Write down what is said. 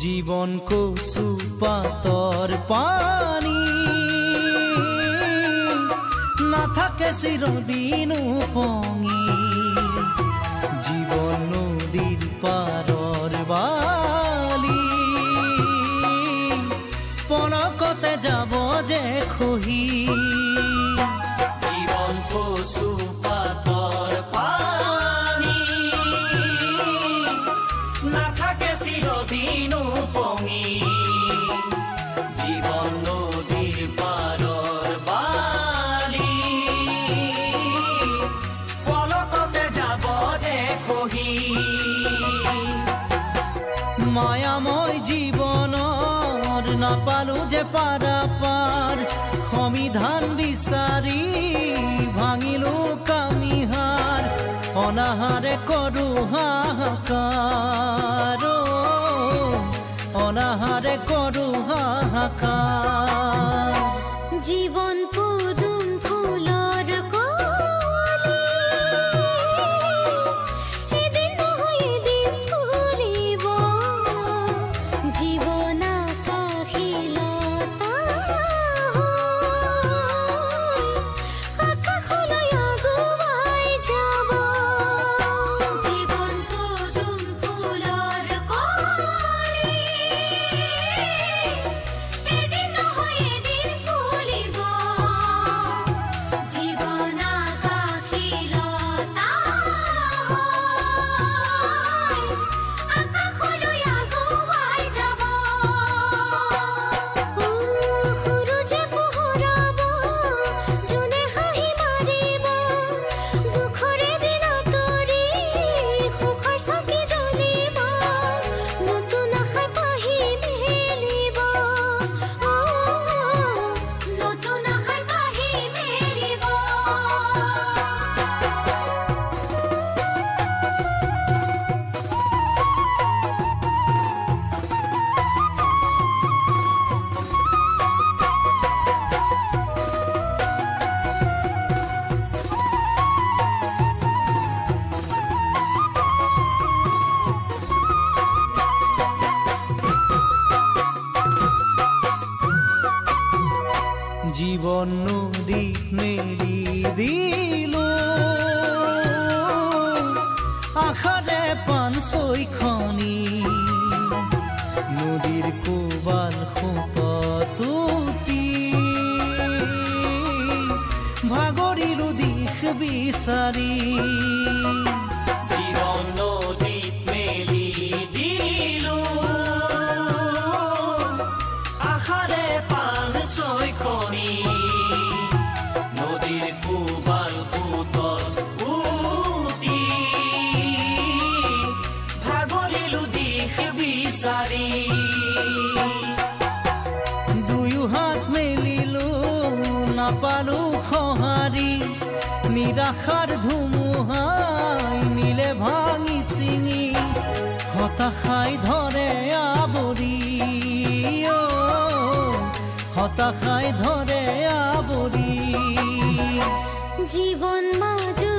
জীবন কচু পাতৰ পানী নাথাকে চিৰদিন উপঙি জীবন নদীৰ পাৰৰ বালি পলকতে যাব যে খহি জীবন কচু পাতৰ পানী নাথাকে চিৰদিন উপঙি জীবন নদীৰ পাৰৰ বালি পলকতে যাব যে খহি মায়াময় জীৱনৰ নাপালো যে পাৰাপাৰ সমিধান বিচাৰি ভাঙিলো কামিহাৰ অনাহাৰে কৰো হাহাকাৰ অনাহাৰে কৰো হাহাকাৰ জীবন পদুম ফুলৰ কলি এদিন নহয় এদিন ফুলিব জীৱন আকাশীলতা আকাশলৈ আগুৱাই যাব জীৱন পদুম ফুলৰ কলি এদিন নহয় এদিন ফুলিব জীৱন আকাশীলতা আকাশলৈ আগুৱাই যাব সূৰুজে পোহৰাব জোনে হাঁহি মাৰিব দুখৰে দিন আঁতৰি সুখৰ চাকি জ্বলিব নতুন আশাই পাহি মেলিব নতুন আশাই পাহি মেলিব জীবন নদী মেলি দিলো আশাৰে পান ছয়খনি নদীৰ কোবাল সোঁততুতি ভাগৰিলো দিশ বিচাৰি জীৱন নদীত মেলি দিলো আশাৰে পান ছয়খনি নদীৰ কোবাল সোঁততুতি ভাগৰিলো দিশ বিচাৰি দুয়ো হাত মেলিলো নাপালো সঁহাৰি নিৰাশাৰ ধুমুহাই নিলে ভাঙি চিঙি হতাশাই ধৰে আৱৰি হতাশাই ধৰে আৱৰি জীবন মাজু